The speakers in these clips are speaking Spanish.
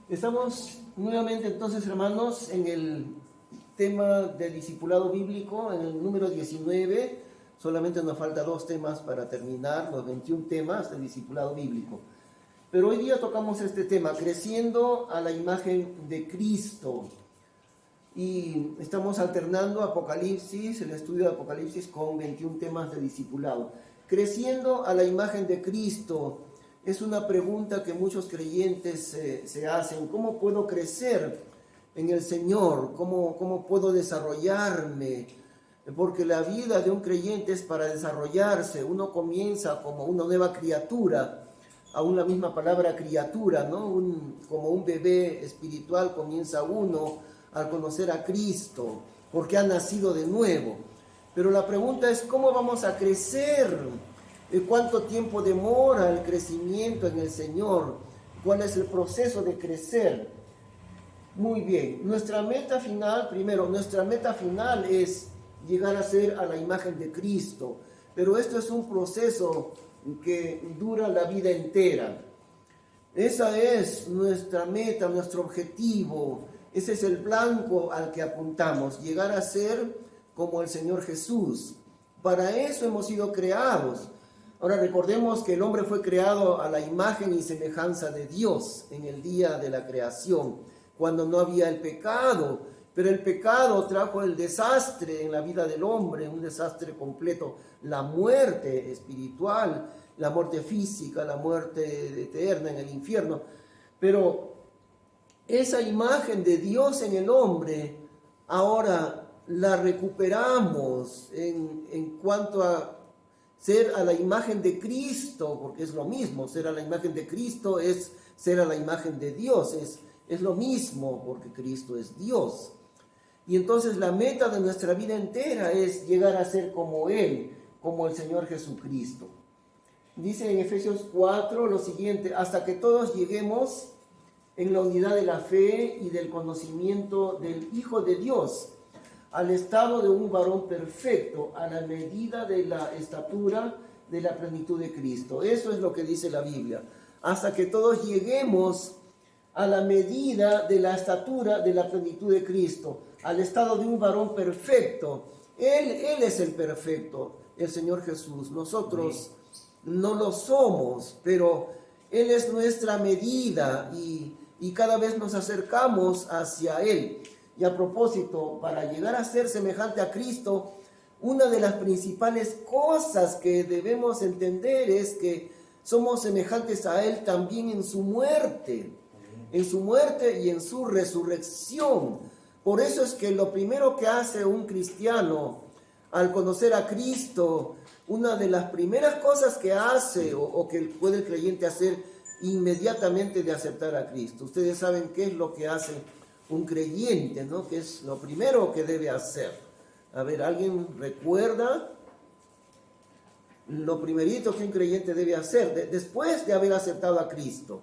Estamos nuevamente entonces, hermanos, en el tema de discipulado bíblico, en el número 19. Solamente nos falta 2 temas para terminar los 21 temas de discipulado bíblico. Pero hoy día tocamos este tema, creciendo a la imagen de Cristo. Y estamos alternando Apocalipsis, el estudio de Apocalipsis, con 21 temas de discipulado. Creciendo a la imagen de Cristo es una pregunta que muchos creyentes se hacen. ¿Cómo puedo crecer en el Señor? ¿Cómo puedo desarrollarme? Porque la vida de un creyente es para desarrollarse. Uno comienza como una nueva criatura, aún la misma palabra criatura, ¿no? Como un bebé espiritual comienza uno al conocer a Cristo, porque ha nacido de nuevo. Pero la pregunta es, ¿cómo vamos a crecer? ¿Cuánto tiempo demora el crecimiento en el Señor? ¿Cuál es el proceso de crecer? Muy bien, nuestra meta final es llegar a ser a la imagen de Cristo, pero esto es un proceso que dura la vida entera. Esa es nuestra meta, nuestro objetivo, ese es el blanco al que apuntamos, llegar a ser como el Señor Jesús. Para eso hemos sido creados. Ahora recordemos que el hombre fue creado a la imagen y semejanza de Dios en el día de la creación, cuando no había el pecado, pero el pecado trajo el desastre en la vida del hombre, un desastre completo, la muerte espiritual, la muerte física, la muerte eterna en el infierno. Pero esa imagen de Dios en el hombre, ahora la recuperamos en cuanto a ser a la imagen de Cristo, porque es lo mismo, ser a la imagen de Cristo es ser a la imagen de Dios, es lo mismo, porque Cristo es Dios. Y entonces la meta de nuestra vida entera es llegar a ser como Él, como el Señor Jesucristo. Dice en Efesios 4 lo siguiente: hasta que todos lleguemos en la unidad de la fe y del conocimiento del Hijo de Dios, al estado de un varón perfecto, a la medida de la estatura de la plenitud de Cristo. Eso es lo que dice la Biblia. Hasta que todos lleguemos a la medida de la estatura de la plenitud de Cristo, al estado de un varón perfecto. Él es el perfecto, el Señor Jesús. Nosotros no lo somos, pero Él es nuestra medida y cada vez nos acercamos hacia Él. Y a propósito, para llegar a ser semejante a Cristo, una de las principales cosas que debemos entender es que somos semejantes a Él también en su muerte y en su resurrección. Por eso es que lo primero que hace un cristiano al conocer a Cristo, una de las primeras cosas que hace o que puede el creyente hacer inmediatamente de aceptar a Cristo. Ustedes saben qué es lo que hace un creyente, ¿no? Que es lo primero que debe hacer. A ver, ¿alguien recuerda lo primerito que un creyente debe hacer después de haber aceptado a Cristo?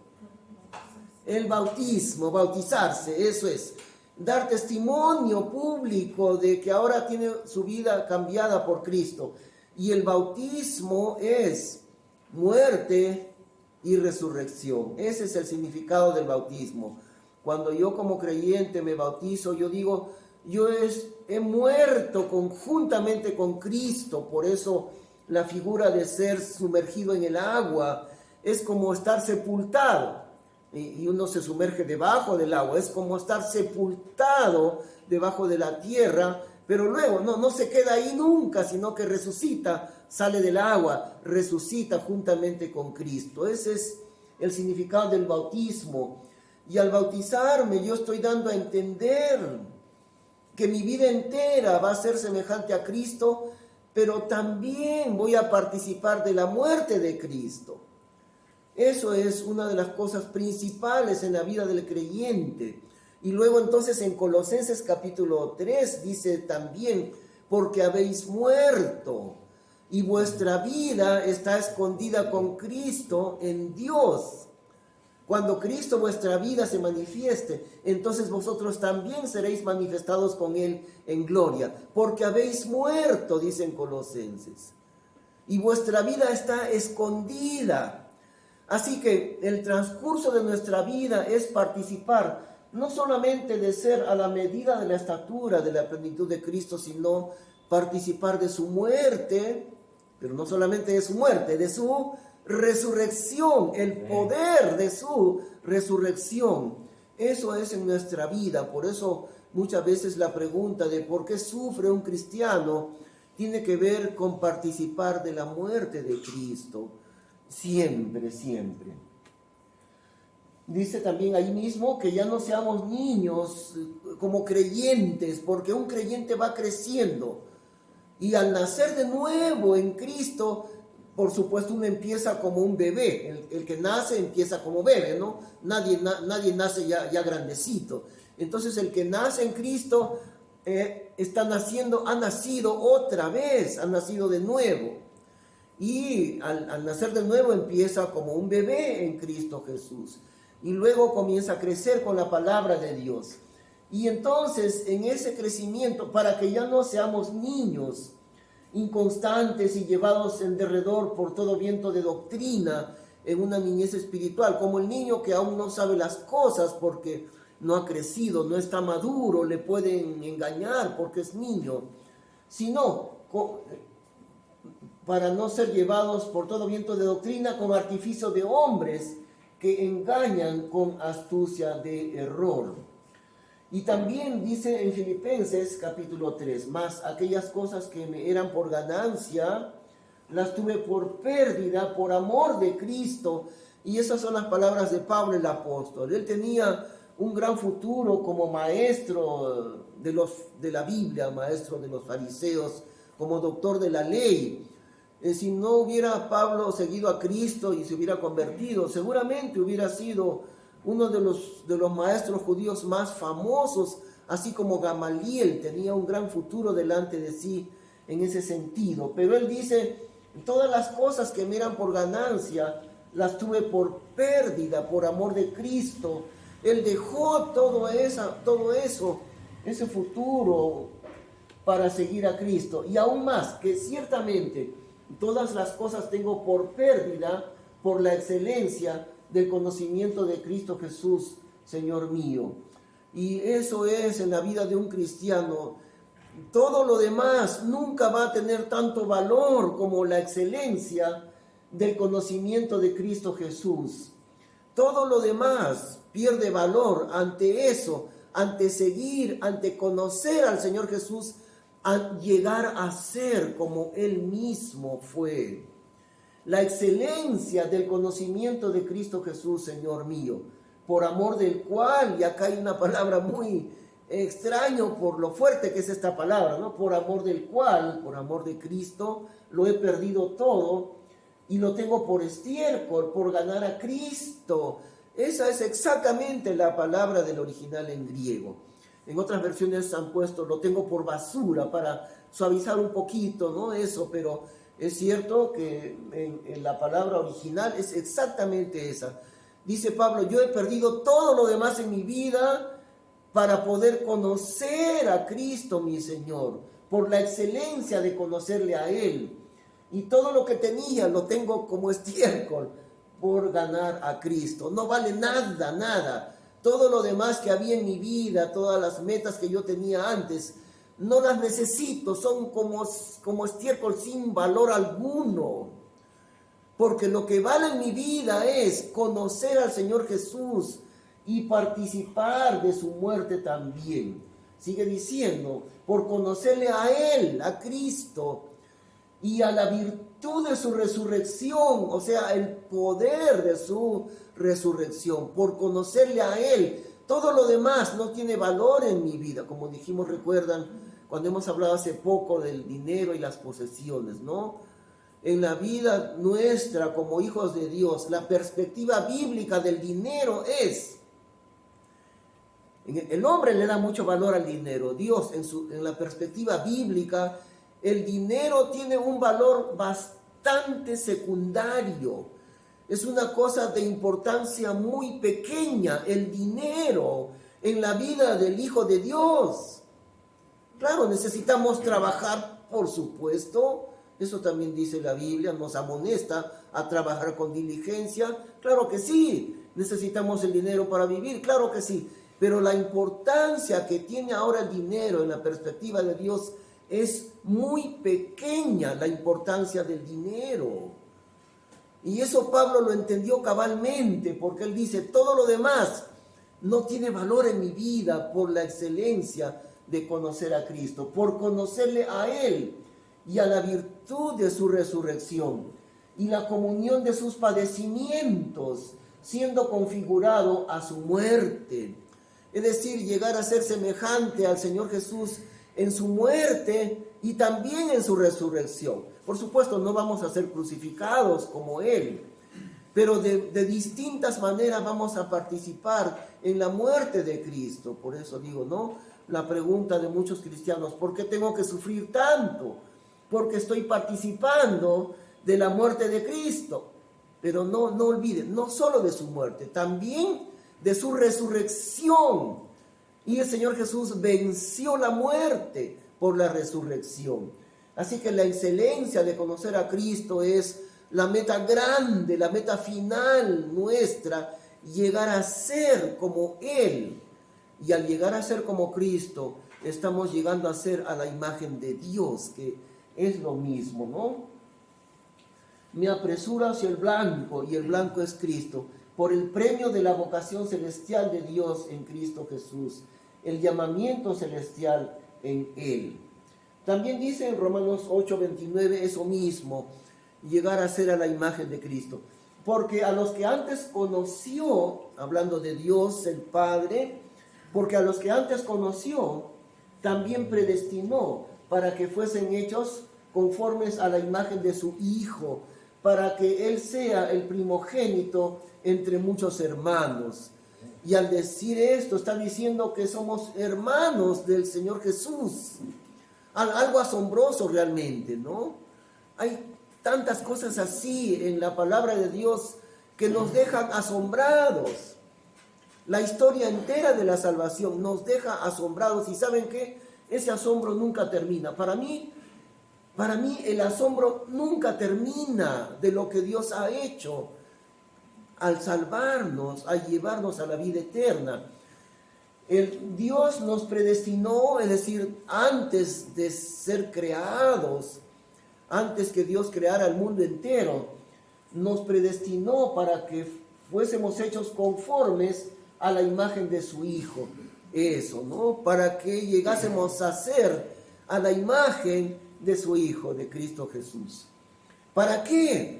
El bautismo, bautizarse, eso es. Dar testimonio público de que ahora tiene su vida cambiada por Cristo. Y el bautismo es muerte y resurrección. Ese es el significado del bautismo. Cuando yo como creyente me bautizo, yo digo, yo he muerto conjuntamente con Cristo. Por eso la figura de ser sumergido en el agua es como estar sepultado. Y uno se sumerge debajo del agua, es como estar sepultado debajo de la tierra, pero luego no se queda ahí nunca, sino que resucita, sale del agua, resucita juntamente con Cristo. Ese es el significado del bautismo. Y al bautizarme yo estoy dando a entender que mi vida entera va a ser semejante a Cristo, pero también voy a participar de la muerte de Cristo. Eso es una de las cosas principales en la vida del creyente. Y luego entonces en Colosenses capítulo 3 dice también, porque habéis muerto y vuestra vida está escondida con Cristo en Dios. Cuando Cristo vuestra vida se manifieste, entonces vosotros también seréis manifestados con Él en gloria, porque habéis muerto, dicen Colosenses, y vuestra vida está escondida. Así que el transcurso de nuestra vida es participar, no solamente de ser a la medida de la estatura de la plenitud de Cristo, sino participar de su muerte, pero no solamente de su muerte, de su resurrección, el poder de su resurrección. Eso es en nuestra vida. Por eso muchas veces la pregunta de por qué sufre un cristiano tiene que ver con participar de la muerte de Cristo. Siempre, siempre. Dice también ahí mismo que ya no seamos niños como creyentes, porque un creyente va creciendo. Y al nacer de nuevo en Cristo, por supuesto uno empieza como un bebé. El que nace empieza como bebé, ¿no? Nadie nace ya grandecito. Entonces el que nace en Cristo ha nacido otra vez, ha nacido de nuevo. Y al nacer de nuevo empieza como un bebé en Cristo Jesús. Y luego comienza a crecer con la palabra de Dios. Y entonces en ese crecimiento, para que ya no seamos niños inconstantes y llevados en derredor por todo viento de doctrina en una niñez espiritual, como el niño que aún no sabe las cosas porque no ha crecido, no está maduro, le pueden engañar porque es niño, sino para no ser llevados por todo viento de doctrina con artificio de hombres que engañan con astucia de error. Y también dice en Filipenses capítulo 3, más aquellas cosas que me eran por ganancia, las tuve por pérdida, por amor de Cristo. Y esas son las palabras de Pablo el apóstol. Él tenía un gran futuro como maestro de la Biblia, maestro de los fariseos, como doctor de la ley. Si no hubiera Pablo seguido a Cristo y se hubiera convertido, seguramente hubiera sido uno de los maestros judíos más famosos, así como Gamaliel tenía un gran futuro delante de sí en ese sentido. Pero él dice, todas las cosas que me eran por ganancia, las tuve por pérdida, por amor de Cristo. Él dejó todo eso, ese futuro para seguir a Cristo. Y aún más, que ciertamente todas las cosas tengo por pérdida, por la excelencia del conocimiento de Cristo Jesús, Señor mío. Y eso es en la vida de un cristiano. Todo lo demás nunca va a tener tanto valor como la excelencia del conocimiento de Cristo Jesús. Todo lo demás pierde valor ante eso, ante seguir, ante conocer al Señor Jesús, a llegar a ser como Él mismo fue. La excelencia del conocimiento de Cristo Jesús, Señor mío, por amor del cual, y acá hay una palabra muy extraño por lo fuerte que es esta palabra, ¿no? Por amor del cual, por amor de Cristo, lo he perdido todo y lo tengo por estiércol, por ganar a Cristo. Esa es exactamente la palabra del original en griego. En otras versiones han puesto, lo tengo por basura, para suavizar un poquito, ¿no? Eso, pero es cierto que en la palabra original es exactamente esa. Dice Pablo, yo he perdido todo lo demás en mi vida para poder conocer a Cristo, mi Señor, por la excelencia de conocerle a Él. Y todo lo que tenía lo tengo como estiércol por ganar a Cristo. No vale nada, nada. Todo lo demás que había en mi vida, todas las metas que yo tenía antes, no las necesito, son como estiércol sin valor alguno. Porque lo que vale en mi vida es conocer al Señor Jesús y participar de su muerte también. Sigue diciendo, por conocerle a Él, a Cristo, y a la virtud de su resurrección, o sea, el poder de su resurrección, por conocerle a Él. Todo lo demás no tiene valor en mi vida, como dijimos, recuerdan, cuando hemos hablado hace poco del dinero y las posesiones, ¿no? En la vida nuestra como hijos de Dios, la perspectiva bíblica del dinero es, el hombre le da mucho valor al dinero. Dios, en la perspectiva bíblica, el dinero tiene un valor bastante secundario. Es una cosa de importancia muy pequeña, el dinero en la vida del Hijo de Dios. Claro, necesitamos trabajar, por supuesto, Eso también dice la Biblia, nos amonesta a trabajar con diligencia. Claro que sí, necesitamos el dinero para vivir, claro que sí. Pero la importancia que tiene ahora el dinero en la perspectiva de Dios es muy pequeña, la importancia del dinero. Y eso Pablo lo entendió cabalmente, porque él dice, todo lo demás no tiene valor en mi vida por la excelencia de conocer a Cristo, por conocerle a Él y a la virtud de su resurrección y la comunión de sus padecimientos, siendo configurado a su muerte. Es decir, llegar a ser semejante al Señor Jesús en su muerte y también en su resurrección. Por supuesto, no vamos a ser crucificados como Él, pero de distintas maneras vamos a participar en la muerte de Cristo. Por eso digo, ¿no? La pregunta de muchos cristianos, ¿por qué tengo que sufrir tanto? Porque estoy participando de la muerte de Cristo. Pero no olviden, no solo de su muerte, también de su resurrección. Y el Señor Jesús venció la muerte por la resurrección. Así que la excelencia de conocer a Cristo es la meta grande, la meta final nuestra, llegar a ser como Él. Y al llegar a ser como Cristo, estamos llegando a ser a la imagen de Dios, que es lo mismo, ¿no? Me apresuro hacia el blanco, y el blanco es Cristo, por el premio de la vocación celestial de Dios en Cristo Jesús, el llamamiento celestial en Él. También dice en Romanos 8:29 eso mismo, llegar a ser a la imagen de Cristo. Porque a los que antes conoció, hablando de Dios el Padre, porque a los que antes conoció, también predestinó para que fuesen hechos conformes a la imagen de su Hijo, para que Él sea el primogénito entre muchos hermanos. Y al decir esto, está diciendo que somos hermanos del Señor Jesús. Algo asombroso realmente, ¿no? Hay tantas cosas así en la palabra de Dios que nos dejan asombrados. La historia entera de la salvación nos deja asombrados. ¿Y saben qué? Ese asombro nunca termina. Para mí el asombro nunca termina de lo que Dios ha hecho al salvarnos, al llevarnos a la vida eterna. Dios nos predestinó, es decir, antes de ser creados, antes que Dios creara el mundo entero, nos predestinó para que fuésemos hechos conformes a la imagen de su Hijo. Eso, ¿no? Para que llegásemos a ser a la imagen de su Hijo, de Cristo Jesús. ¿Para qué?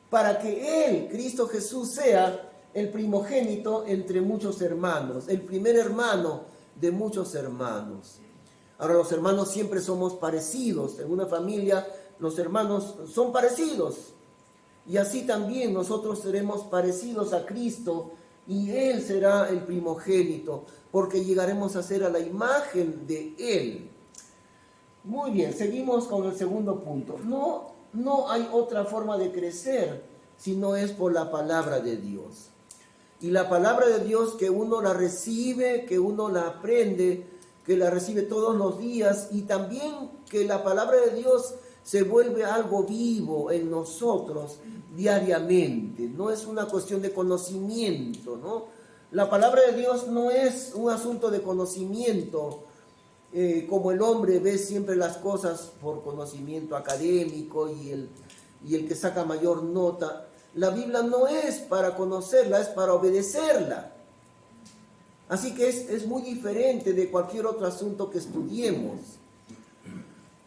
Para que Él, Cristo Jesús, sea el primogénito entre muchos hermanos, el primer hermano de muchos hermanos. Ahora, los hermanos siempre somos parecidos. En una familia, los hermanos son parecidos. Y así también nosotros seremos parecidos a Cristo y Él será el primogénito, porque llegaremos a ser a la imagen de Él. Muy bien, seguimos con el segundo punto. No hay otra forma de crecer si no es por la palabra de Dios. Y la palabra de Dios, que uno la recibe, que uno la aprende, que la recibe todos los días, y también que la palabra de Dios se vuelve algo vivo en nosotros diariamente. No es una cuestión de conocimiento, ¿no? La palabra de Dios no es un asunto de conocimiento, como el hombre ve siempre las cosas por conocimiento académico y el que saca mayor nota. La Biblia no es para conocerla, es para obedecerla. Así que es muy diferente de cualquier otro asunto que estudiemos.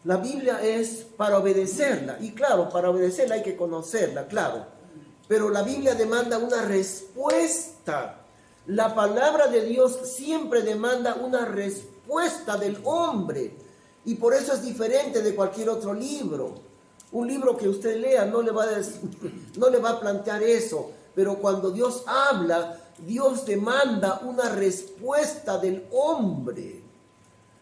La Biblia es para obedecerla. Y claro, para obedecerla hay que conocerla, claro. Pero la Biblia demanda una respuesta. La palabra de Dios siempre demanda una respuesta del hombre. Y por eso es diferente de cualquier otro libro. Un libro que usted lea no le va a plantear eso, pero cuando Dios habla, Dios demanda una respuesta del hombre.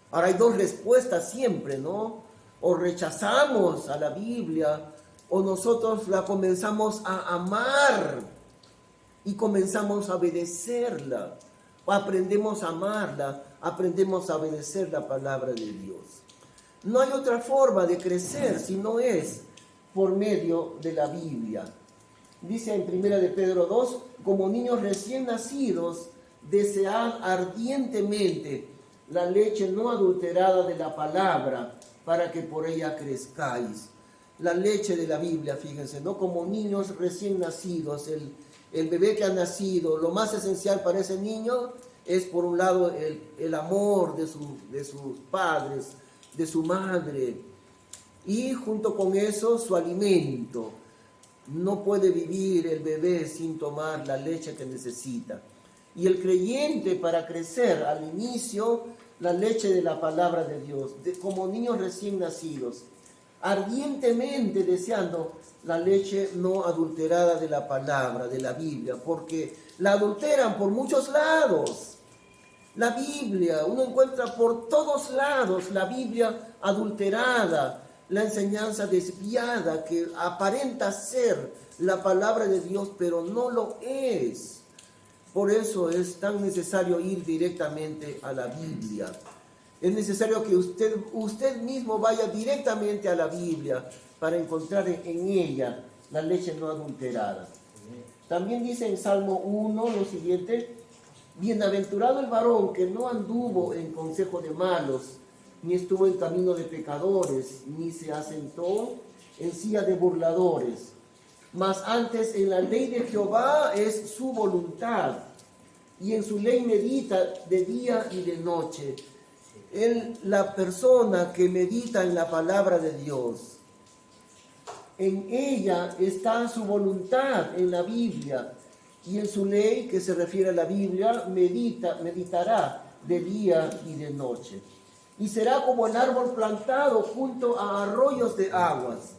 Ahora hay dos respuestas siempre, ¿no? O rechazamos a la Biblia, o nosotros la comenzamos a amar y comenzamos a obedecerla. O aprendemos a amarla, aprendemos a obedecer la palabra de Dios. No hay otra forma de crecer si no es por medio de la Biblia. Dice en 1 de Pedro 2, como niños recién nacidos, desead ardientemente la leche no adulterada de la palabra, para que por ella crezcáis. La leche de la Biblia, fíjense, ¿no? Como niños recién nacidos, el bebé que ha nacido, lo más esencial para ese niño es, por un lado, el amor de sus padres, de su madre, y junto con eso su alimento. No puede vivir el bebé sin tomar la leche que necesita. Y el creyente, para crecer al inicio, la leche de la palabra de Dios, como niños recién nacidos, ardientemente deseando la leche no adulterada de la palabra, de la Biblia, porque la adulteran por muchos lados. La Biblia, uno encuentra por todos lados la Biblia adulterada, la enseñanza desviada que aparenta ser la palabra de Dios, pero no lo es. Por eso es tan necesario ir directamente a la Biblia. Es necesario que usted mismo vaya directamente a la Biblia para encontrar en ella la leche no adulterada. También dice en Salmo 1 lo siguiente: bienaventurado el varón que no anduvo en consejo de malos, ni estuvo en camino de pecadores, ni se asentó en silla de burladores. Mas antes en la ley de Jehová es su voluntad, y en su ley medita de día y de noche. La persona que medita en la palabra de Dios, en ella está su voluntad en la Biblia, y en su ley, que se refiere a la Biblia, meditará de día y de noche. Y será como el árbol plantado junto a arroyos de aguas,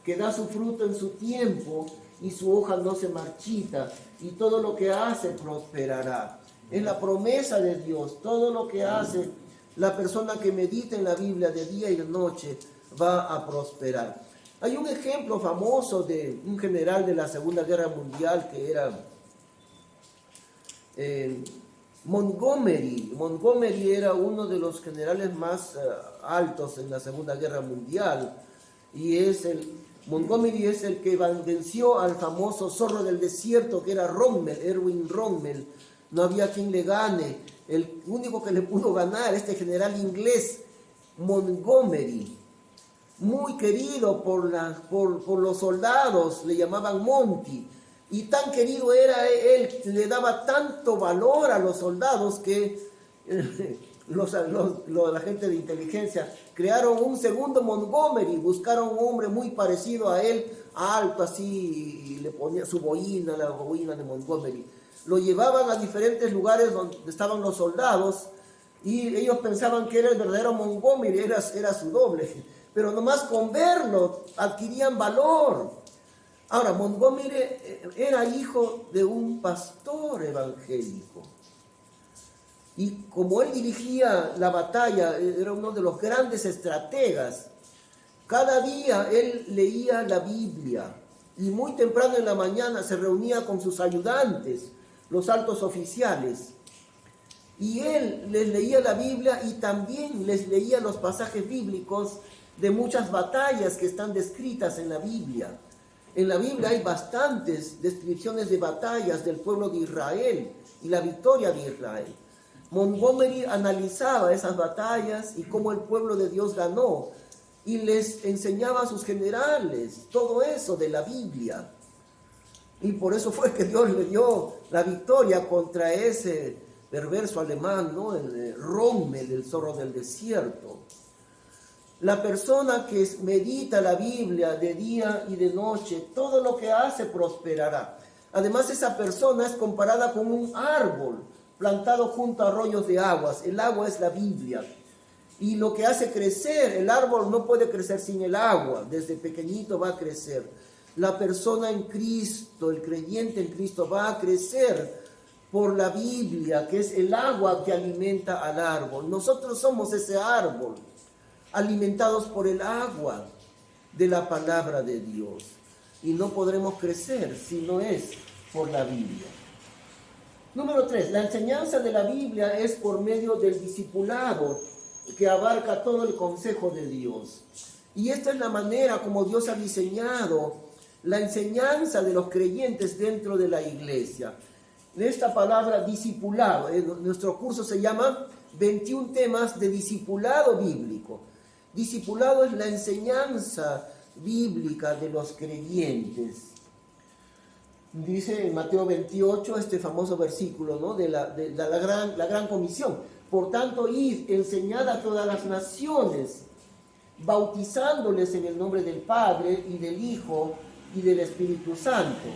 que da su fruto en su tiempo, y su hoja no se marchita, y todo lo que hace prosperará. Es la promesa de Dios. Todo lo que hace la persona que medita en la Biblia de día y de noche va a prosperar. Hay un ejemplo famoso de un general de la Segunda Guerra Mundial que era Montgomery. Montgomery era uno de los generales más altos en la Segunda Guerra Mundial, y Montgomery es el que venció al famoso zorro del desierto, que era Rommel, Erwin Rommel. No había quien le gane. El único que le pudo ganar, este general inglés, Montgomery, muy querido por los soldados, le llamaban Monty, y tan querido era él, le daba tanto valor a los soldados que la gente de inteligencia crearon un segundo Montgomery, buscaron un hombre muy parecido a él, alto así, y le ponía su boina, la boina de Montgomery. Lo llevaban a diferentes lugares donde estaban los soldados, y ellos pensaban que era el verdadero Montgomery, era su doble, pero nomás con verlo adquirían valor. Ahora, Montgomery era hijo de un pastor evangélico, y como él dirigía la batalla, era uno de los grandes estrategas. Cada día él leía la Biblia, y muy temprano en la mañana se reunía con sus ayudantes, los altos oficiales, y él les leía la Biblia y también les leía los pasajes bíblicos de muchas batallas que están descritas en la Biblia. En la Biblia hay bastantes descripciones de batallas del pueblo de Israel y la victoria de Israel. Montgomery analizaba esas batallas y cómo el pueblo de Dios ganó, y les enseñaba a sus generales todo eso de la Biblia. Y por eso fue que Dios le dio la victoria contra ese perverso alemán, ¿no? El Rommel, el zorro del desierto. La persona que medita la Biblia de día y de noche, todo lo que hace prosperará. Además, esa persona es comparada con un árbol plantado junto a arroyos de aguas. El agua es la Biblia. Y lo que hace crecer, el árbol no puede crecer sin el agua. Desde pequeñito va a crecer. La persona en Cristo, el creyente en Cristo, va a crecer por la Biblia, que es el agua que alimenta al árbol. Nosotros somos ese árbol, alimentados por el agua de la palabra de Dios. Y no podremos crecer si no es por la Biblia. Número 3, la enseñanza de la Biblia es por medio del discipulado que abarca todo el consejo de Dios. Y esta es la manera como Dios ha diseñado la enseñanza de los creyentes dentro de la iglesia. Esta palabra discipulado, nuestro curso se llama 21 temas de discipulado bíblico. Discipulado es la enseñanza bíblica de los creyentes. Dice en Mateo 28 este famoso versículo, ¿no? de la gran comisión. Por tanto, id, enseñad a todas las naciones, bautizándoles en el nombre del Padre y del Hijo y del Espíritu Santo,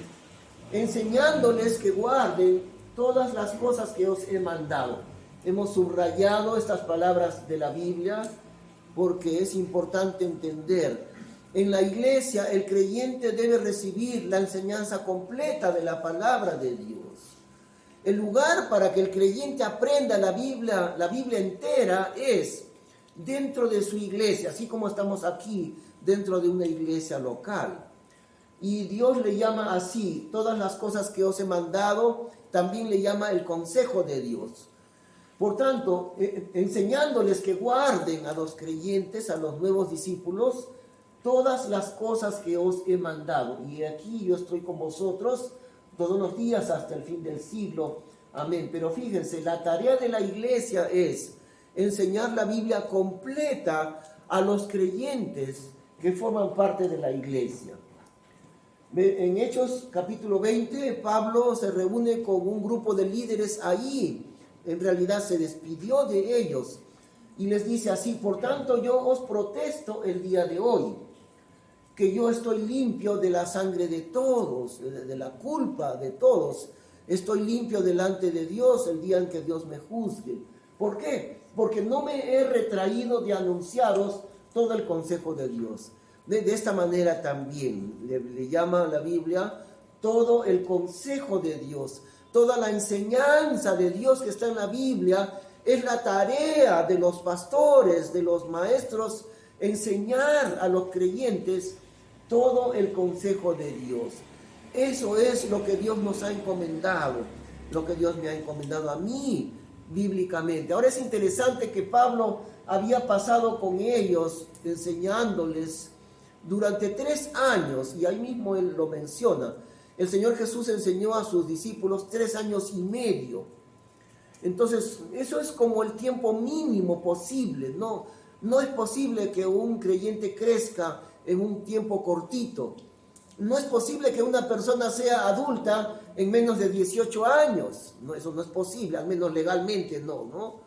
enseñándoles que guarden todas las cosas que os he mandado. Hemos subrayado estas palabras de la Biblia porque es importante entender. En la iglesia el creyente debe recibir la enseñanza completa de la palabra de Dios. El lugar para que el creyente aprenda la Biblia entera es dentro de su iglesia, así como estamos aquí dentro de una iglesia local. Y Dios le llama así, todas las cosas que os he mandado, también le llama el consejo de Dios. Por tanto, enseñándoles que guarden a los creyentes, a los nuevos discípulos, todas las cosas que os he mandado. Y aquí yo estoy con vosotros todos los días hasta el fin del siglo. Amén. Pero fíjense, la tarea de la iglesia es enseñar la Biblia completa a los creyentes que forman parte de la iglesia. En Hechos capítulo 20, Pablo se reúne con un grupo de líderes ahí. En realidad se despidió de ellos y les dice así: por tanto yo os protesto el día de hoy, que yo estoy limpio de la sangre de todos, de la culpa de todos. Estoy limpio delante de Dios el día en que Dios me juzgue. ¿Por qué? Porque no me he retraído de anunciaros todo el consejo de Dios. De esta manera también le llama la Biblia todo el consejo de Dios, toda la enseñanza de Dios que está en la Biblia. Es la tarea de los pastores, de los maestros, enseñar a los creyentes todo el consejo de Dios. Eso es lo que Dios nos ha encomendado, lo que Dios me ha encomendado a mí bíblicamente. Ahora es interesante que Pablo había pasado con ellos enseñándoles durante 3 años, y ahí mismo él lo menciona. El Señor Jesús enseñó a sus discípulos 3 años y medio. Entonces, eso es como el tiempo mínimo posible. No es posible que un creyente crezca en un tiempo cortito. No es posible que una persona sea adulta en menos de 18 años. No, eso no es posible, al menos legalmente no.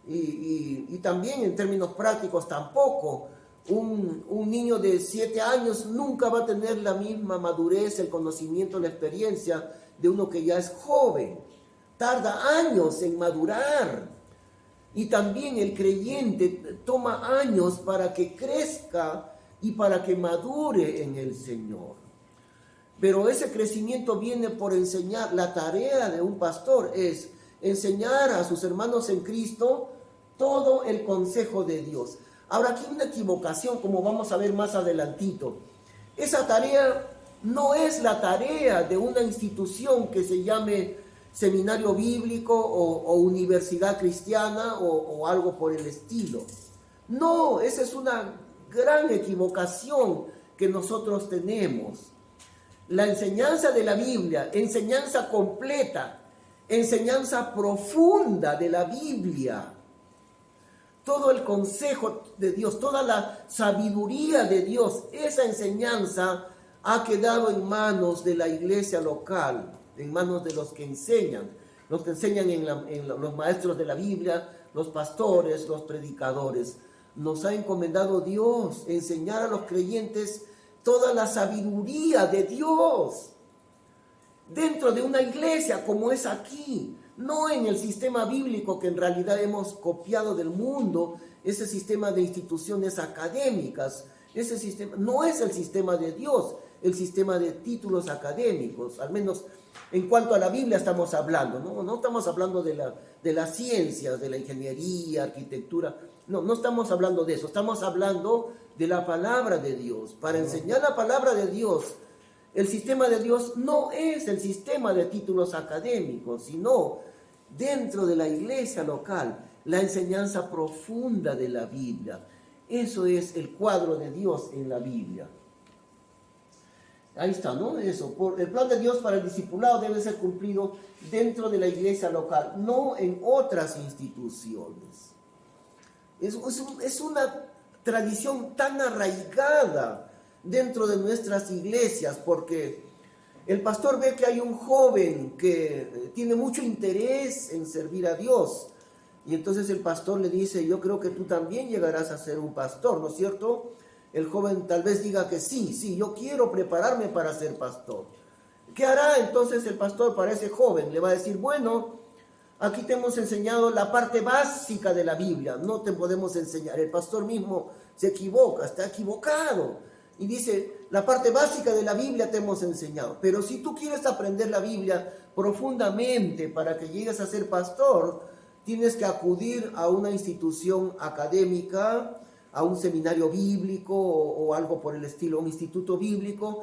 Y también en términos prácticos tampoco. Un niño de 7 años nunca va a tener la misma madurez, el conocimiento, la experiencia de uno que ya es joven. Tarda años en madurar. Y también el creyente toma años para que crezca y para que madure en el Señor. Pero ese crecimiento viene por enseñar. La tarea de un pastor es enseñar a sus hermanos en Cristo todo el consejo de Dios. Ahora, aquí hay una equivocación, como vamos a ver más adelantito. Esa tarea no es la tarea de una institución que se llame seminario bíblico o universidad cristiana o algo por el estilo. No, esa es una gran equivocación que nosotros tenemos. La enseñanza de la Biblia, enseñanza completa, enseñanza profunda de la Biblia, todo el consejo de Dios, toda la sabiduría de Dios, esa enseñanza ha quedado en manos de la iglesia local, en manos de los que enseñan en los maestros de la Biblia, los pastores, los predicadores. Nos ha encomendado Dios enseñar a los creyentes toda la sabiduría de Dios dentro de una iglesia como es aquí, no en el sistema bíblico que en realidad hemos copiado del mundo, ese sistema de instituciones académicas. Ese sistema no es el sistema de Dios, el sistema de títulos académicos, al menos en cuanto a la Biblia estamos hablando, no estamos hablando de las ciencias, de la ingeniería, arquitectura, no estamos hablando de eso, estamos hablando de la palabra de Dios. Para enseñar la palabra de Dios, el sistema de Dios no es el sistema de títulos académicos, sino dentro de la iglesia local, la enseñanza profunda de la Biblia. Eso es el cuadro de Dios en la Biblia. Ahí está, ¿no? Eso. El plan de Dios para el discipulado debe ser cumplido dentro de la iglesia local, no en otras instituciones. Es una tradición tan arraigada dentro de nuestras iglesias, porque el pastor ve que hay un joven que tiene mucho interés en servir a Dios, y entonces el pastor le dice: yo creo que tú también llegarás a ser un pastor, ¿no es cierto? El joven tal vez diga que sí, yo quiero prepararme para ser pastor. ¿Qué hará entonces el pastor para ese joven? Le va a decir: bueno, aquí te hemos enseñado la parte básica de la Biblia, no te podemos enseñar. El pastor mismo se equivoca, está equivocado. Y dice: la parte básica de la Biblia te hemos enseñado. Pero si tú quieres aprender la Biblia profundamente para que llegues a ser pastor, tienes que acudir a una institución académica, a un seminario bíblico o algo por el estilo, un instituto bíblico.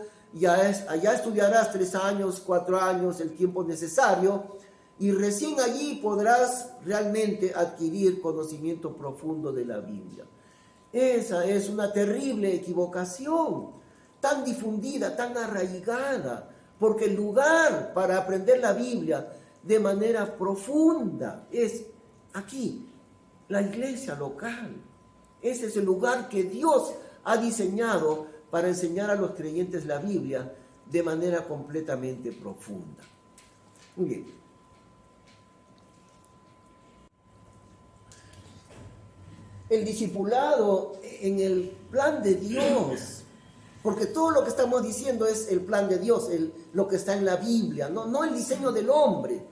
Allá estudiarás 3 años, 4 años, el tiempo necesario, y recién allí podrás realmente adquirir conocimiento profundo de la Biblia. Esa es una terrible equivocación, tan difundida, tan arraigada, porque el lugar para aprender la Biblia de manera profunda es aquí, la iglesia local. Ese es el lugar que Dios ha diseñado para enseñar a los creyentes la Biblia de manera completamente profunda. Muy bien. El discipulado en el plan de Dios, porque todo lo que estamos diciendo es el plan de Dios, lo que está en la Biblia, no el diseño del hombre.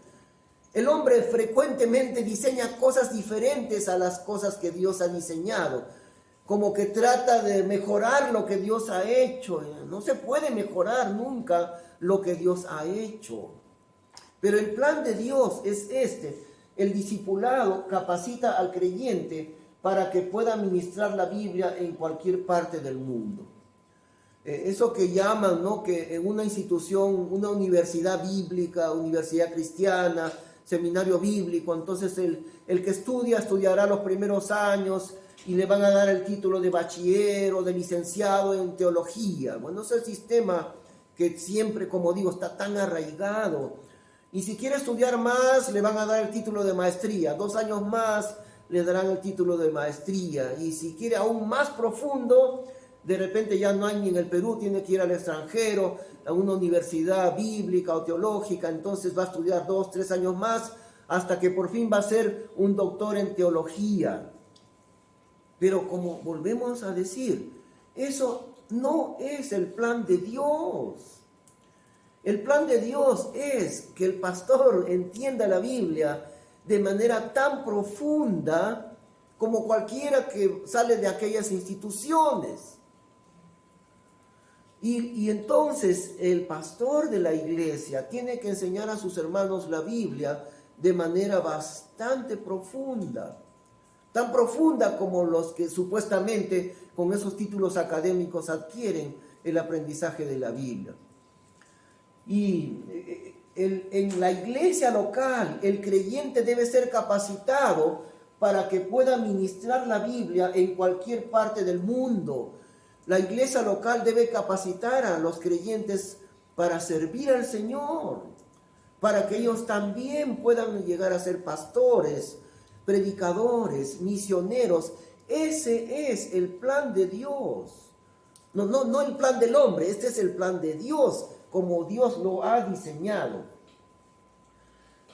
El hombre frecuentemente diseña cosas diferentes a las cosas que Dios ha diseñado, como que trata de mejorar lo que Dios ha hecho. No se puede mejorar nunca lo que Dios ha hecho. Pero el plan de Dios es este: el discipulado capacita al creyente para que pueda ministrar la Biblia en cualquier parte del mundo. Eso que llaman, ¿no?, que en una institución, una universidad bíblica, universidad cristiana, seminario bíblico, entonces el que estudiará los primeros años y le van a dar el título de bachiller o de licenciado en teología. Bueno, ese es el sistema que siempre, como digo, está tan arraigado. Y si quiere estudiar más, le van a dar el título de maestría. 2 años más le darán el título de maestría. Y si quiere aún más profundo, de repente ya no hay ni en el Perú, tiene que ir al extranjero, a una universidad bíblica o teológica, entonces va a estudiar 2, 3 años más, hasta que por fin va a ser un doctor en teología. Pero como volvemos a decir, eso no es el plan de Dios. El plan de Dios es que el pastor entienda la Biblia de manera tan profunda como cualquiera que sale de aquellas instituciones. Y entonces el pastor de la iglesia tiene que enseñar a sus hermanos la Biblia de manera bastante profunda. Tan profunda como los que supuestamente con esos títulos académicos adquieren el aprendizaje de la Biblia. Y en la iglesia local el creyente debe ser capacitado para que pueda ministrar la Biblia en cualquier parte del mundo. La iglesia local debe capacitar a los creyentes para servir al Señor, para que ellos también puedan llegar a ser pastores, predicadores, misioneros. Ese es el plan de Dios. No el plan del hombre, este es el plan de Dios, como Dios lo ha diseñado.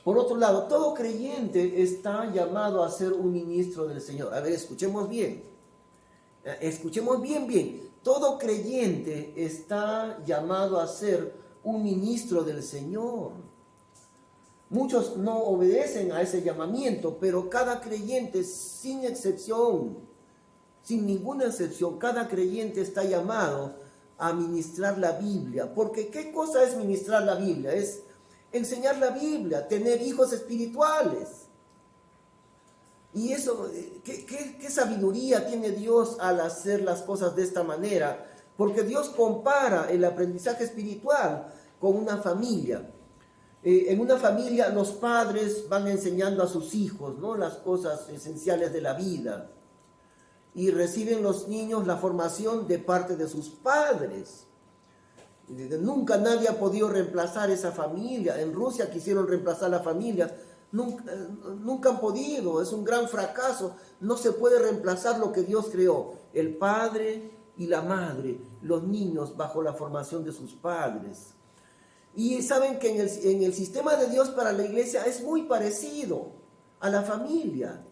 Por otro lado, todo creyente está llamado a ser un ministro del Señor. A ver, escuchemos bien. Escuchemos bien. Todo creyente está llamado a ser un ministro del Señor. Muchos no obedecen a ese llamamiento, pero cada creyente, sin excepción, sin ninguna excepción, cada creyente está llamado a ministrar la Biblia. Porque ¿qué cosa es ministrar la Biblia? Es enseñar la Biblia, tener hijos espirituales. Y eso, ¿qué sabiduría tiene Dios al hacer las cosas de esta manera? Porque Dios compara el aprendizaje espiritual con una familia. En una familia los padres van enseñando a sus hijos, ¿no?, las cosas esenciales de la vida. Y reciben los niños la formación de parte de sus padres. Nunca nadie ha podido reemplazar esa familia. En Rusia quisieron reemplazar la familia. Nunca han podido. Es un gran fracaso. No se puede reemplazar lo que Dios creó. El padre y la madre, los niños bajo la formación de sus padres. Y saben que en el sistema de Dios para la iglesia es muy parecido a la familia.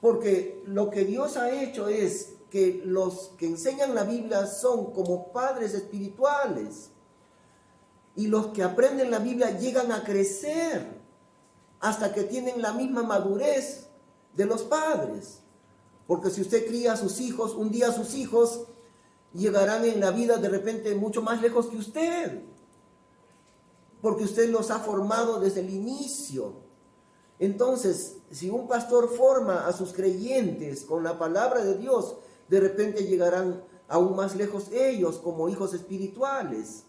Porque lo que Dios ha hecho es que los que enseñan la Biblia son como padres espirituales. Y los que aprenden la Biblia llegan a crecer hasta que tienen la misma madurez de los padres. Porque si usted cría a sus hijos, un día sus hijos llegarán en la vida de repente mucho más lejos que usted. Porque usted los ha formado desde el inicio. Entonces, si un pastor forma a sus creyentes con la palabra de Dios, de repente llegarán aún más lejos ellos como hijos espirituales.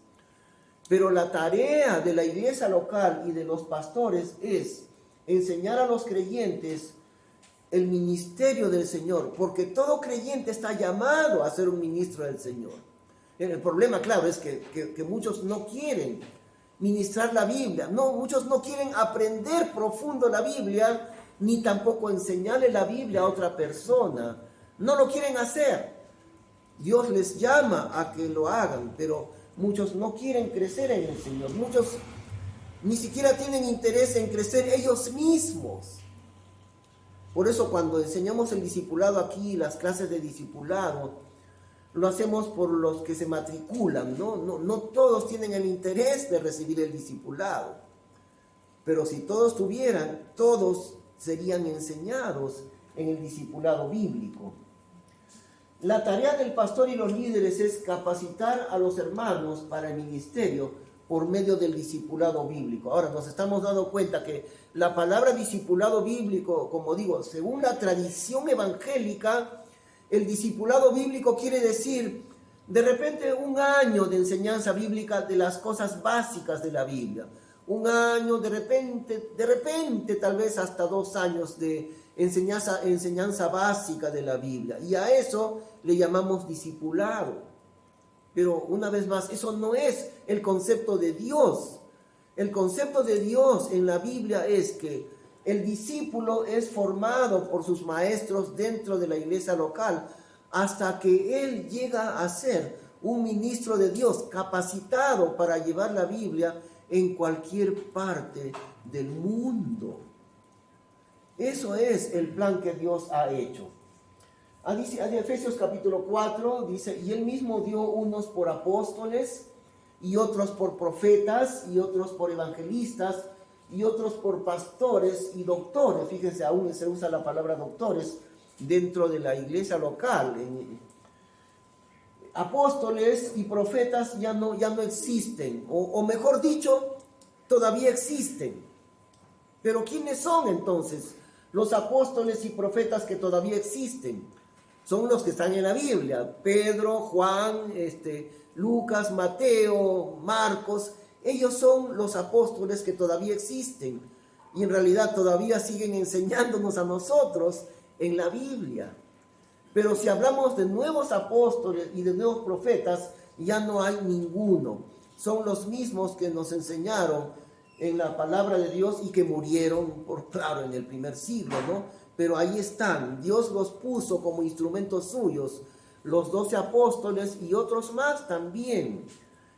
Pero la tarea de la iglesia local y de los pastores es enseñar a los creyentes el ministerio del Señor, porque todo creyente está llamado a ser un ministro del Señor. El problema, claro, es que muchos no quieren ministrar la Biblia. No, muchos no quieren aprender profundo la Biblia, ni tampoco enseñarle la Biblia a otra persona. No lo quieren hacer. Dios les llama a que lo hagan, pero muchos no quieren crecer en el Señor. Muchos ni siquiera tienen interés en crecer ellos mismos. Por eso cuando enseñamos el discipulado aquí, las clases de discipulado, lo hacemos por los que se matriculan, ¿no? No todos tienen el interés de recibir el discipulado. Pero si todos tuvieran, todos serían enseñados en el discipulado bíblico. La tarea del pastor y los líderes es capacitar a los hermanos para el ministerio por medio del discipulado bíblico. Ahora nos estamos dando cuenta que la palabra discipulado bíblico, como digo, según la tradición evangélica, el discipulado bíblico quiere decir de repente un año de enseñanza bíblica de las cosas básicas de la Biblia. Un año, de repente tal vez hasta 2 años de enseñanza básica de la Biblia. Y a eso le llamamos discipulado. Pero una vez más, eso no es el concepto de Dios. El concepto de Dios en la Biblia es que el discípulo es formado por sus maestros dentro de la iglesia local hasta que él llega a ser un ministro de Dios capacitado para llevar la Biblia en cualquier parte del mundo. Eso es el plan que Dios ha hecho. En Efesios capítulo 4 dice, y él mismo dio unos por apóstoles y otros por profetas y otros por evangelistas y otros por pastores y doctores. Fíjense, aún se usa la palabra doctores dentro de la iglesia local. Apóstoles y profetas ya no existen, o mejor dicho, todavía existen. Pero ¿quiénes son entonces los apóstoles y profetas que todavía existen? Son los que están en la Biblia: Pedro, Juan, Lucas, Mateo, Marcos. Ellos son los apóstoles que todavía existen y en realidad todavía siguen enseñándonos a nosotros en la Biblia. Pero si hablamos de nuevos apóstoles y de nuevos profetas, ya no hay ninguno. Son los mismos que nos enseñaron en la palabra de Dios y que murieron, claro, en el primer siglo, ¿no? Pero ahí están. Dios los puso como instrumentos suyos, los 12 apóstoles y otros más también,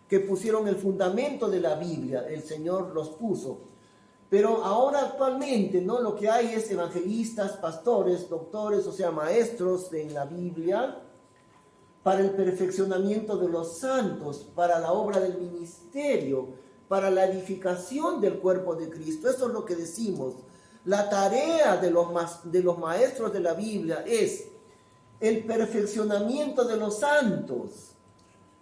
que pusieron el fundamento de la Biblia. El Señor los puso. Pero ahora actualmente, ¿no?, lo que hay es evangelistas, pastores, doctores, o sea, maestros en la Biblia, para el perfeccionamiento de los santos, para la obra del ministerio, para la edificación del cuerpo de Cristo. Eso es lo que decimos. La tarea de los maestros de la Biblia es el perfeccionamiento de los santos.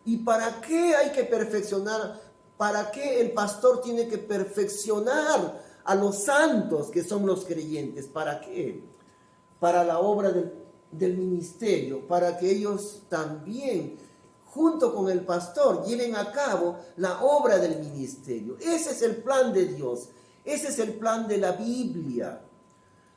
¿Y para qué hay que perfeccionar? ¿Para qué el pastor tiene que perfeccionar a los santos que son los creyentes? ¿Para qué? Para la obra del ministerio, para que ellos también junto con el pastor, lleven a cabo la obra del ministerio. Ese es el plan de Dios. Ese es el plan de la Biblia.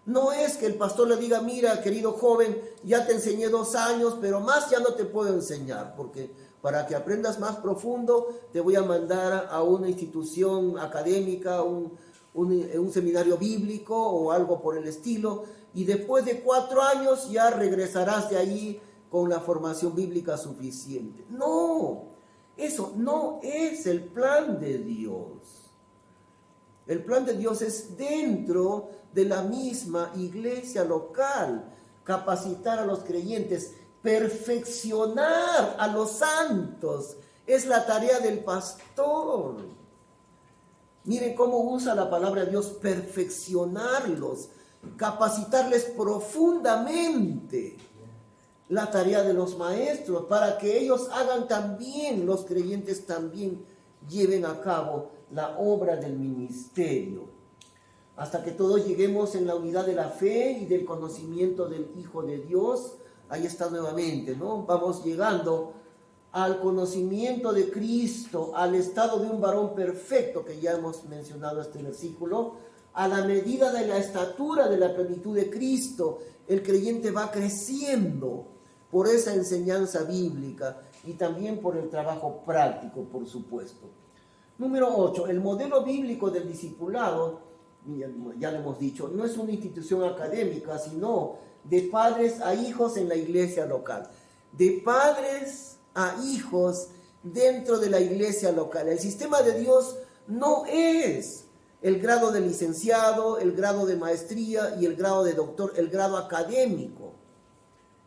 No es que el pastor le diga, mira, querido joven, ya te enseñé 2 años, pero más ya no te puedo enseñar, porque para que aprendas más profundo, te voy a mandar a una institución académica, un seminario bíblico o algo por el estilo, y después de 4 años ya regresarás de ahí con la formación bíblica suficiente. No, eso no es el plan de Dios. El plan de Dios es dentro de la misma iglesia local, capacitar a los creyentes, perfeccionar a los santos. Es la tarea del pastor. Miren cómo usa la palabra de Dios, perfeccionarlos, capacitarles profundamente. La tarea de los maestros, para que ellos hagan también, los creyentes también lleven a cabo la obra del ministerio, hasta que todos lleguemos en la unidad de la fe y del conocimiento del Hijo de Dios. Ahí está nuevamente, ¿no? Vamos llegando al conocimiento de Cristo, al estado de un varón perfecto, que ya hemos mencionado este versículo, a la medida de la estatura de la plenitud de Cristo. El creyente va creciendo por esa enseñanza bíblica y también por el trabajo práctico, por supuesto. Número 8, el modelo bíblico del discipulado, ya lo hemos dicho, no es una institución académica, sino de padres a hijos en la iglesia local. De padres a hijos dentro de la iglesia local. El sistema de Dios no es el grado de licenciado, el grado de maestría y el grado de doctor, el grado académico.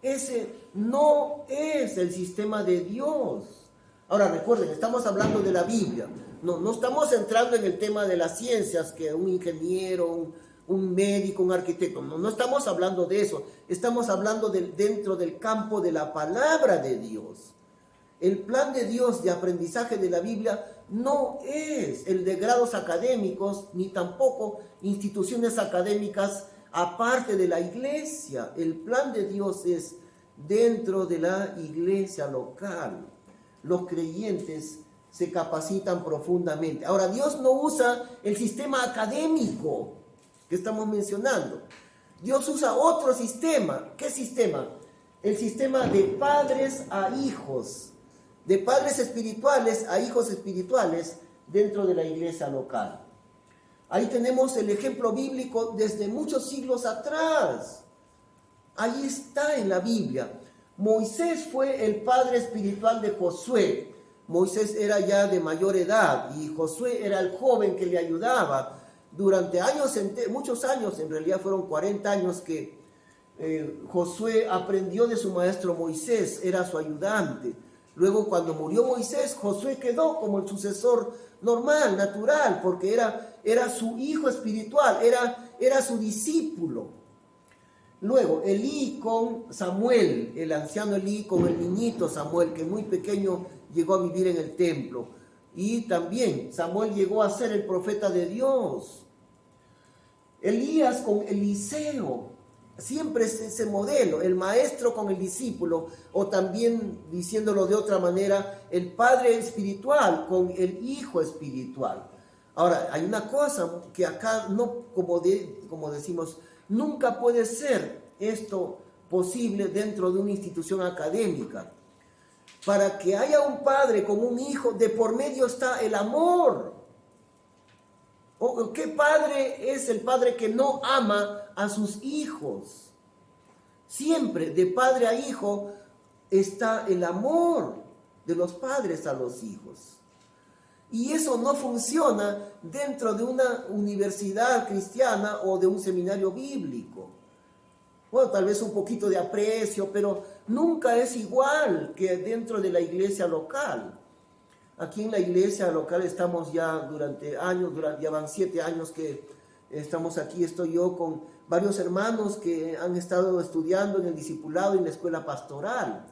Ese no es el sistema de Dios. Ahora recuerden, estamos hablando de la Biblia. No estamos entrando en el tema de las ciencias, que un ingeniero, un médico, un arquitecto. No estamos hablando de eso. Estamos hablando dentro del campo de la palabra de Dios. El plan de Dios de aprendizaje de la Biblia no es el de grados académicos, ni tampoco instituciones académicas aparte de la iglesia. El plan de Dios es dentro de la iglesia local. Los creyentes se capacitan profundamente. Ahora, Dios no usa el sistema académico que estamos mencionando. Dios usa otro sistema. ¿Qué sistema? El sistema de padres a hijos, de padres espirituales a hijos espirituales dentro de la iglesia local. Ahí tenemos el ejemplo bíblico desde muchos siglos atrás. Ahí está en la Biblia. Moisés fue el padre espiritual de Josué. Moisés era ya de mayor edad y Josué era el joven que le ayudaba. Durante años, muchos años, en realidad fueron 40 años que Josué aprendió de su maestro Moisés, era su ayudante. Luego, cuando murió Moisés, Josué quedó como el sucesor normal, natural, porque era su hijo espiritual, era su discípulo. Luego, Elí con Samuel, el anciano Elí con el niñito Samuel, que muy pequeño llegó a vivir en el templo. Y también Samuel llegó a ser el profeta de Dios. Elías con Eliseo, siempre es ese modelo, el maestro con el discípulo, o también, diciéndolo de otra manera, el padre espiritual con el hijo espiritual. Ahora, hay una cosa que acá, no como decimos, nunca puede ser esto posible dentro de una institución académica. Para que haya un padre con un hijo, de por medio está el amor. ¿Qué padre es el padre que no ama a sus hijos? Siempre de padre a hijo está el amor de los padres a los hijos. Y eso no funciona dentro de una universidad cristiana o de un seminario bíblico. Bueno, tal vez un poquito de aprecio, pero nunca es igual que dentro de la iglesia local. Aquí en la iglesia local estamos ya durante años, ya van 7 años que estamos aquí. Estoy yo con varios hermanos que han estado estudiando en el discipulado y en la escuela pastoral.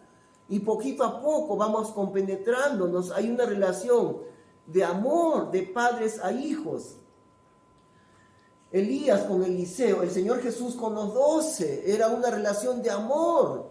Y poquito a poco vamos compenetrándonos. Hay una relación de amor de padres a hijos. Elías con Eliseo, el Señor Jesús con los 12, era una relación de amor.